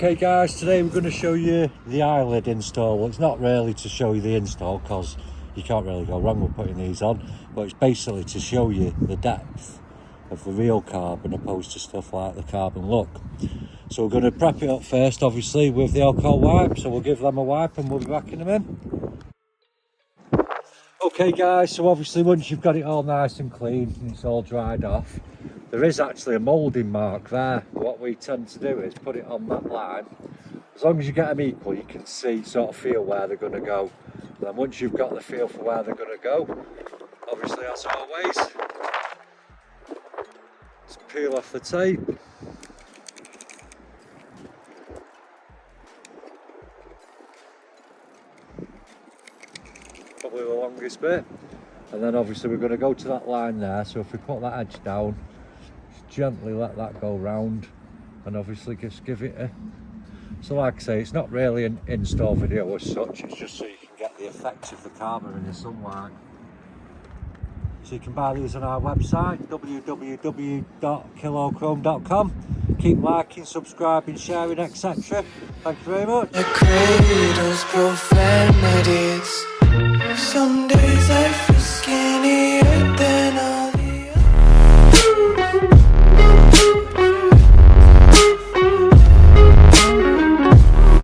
Okay guys, today we're going to show you the eyelid install. Well, it's not really to show you the install because you can't really go wrong with putting these on, but it's basically to show you the depth of the real carbon opposed to stuff like the carbon look. So we're going to prep it up first, obviously, with the alcohol wipe. So we'll give them a wipe and we'll be back in a minute. Okay guys, so obviously once you've got it all nice and clean and it's all dried off, there is actually a moulding mark there. What we tend to do is put it on that line. As long as you get them equal, you can see, sort of feel where they're going to go. And then once you've got the feel for where they're going to go, obviously as always, just peel off the tape. Probably the longest bit. And then obviously we're going to go to that line there. So if we put that edge down, just gently let that go round, and obviously just give it a... So like I say, it's not really an install video as such, it's just so you can get the effect of the carbon in the sunlight. So you can buy these on our website, www.KillAllChrome.com. Keep liking, subscribing, sharing, etc. Thank you very much. The cradle's profanities. Some days I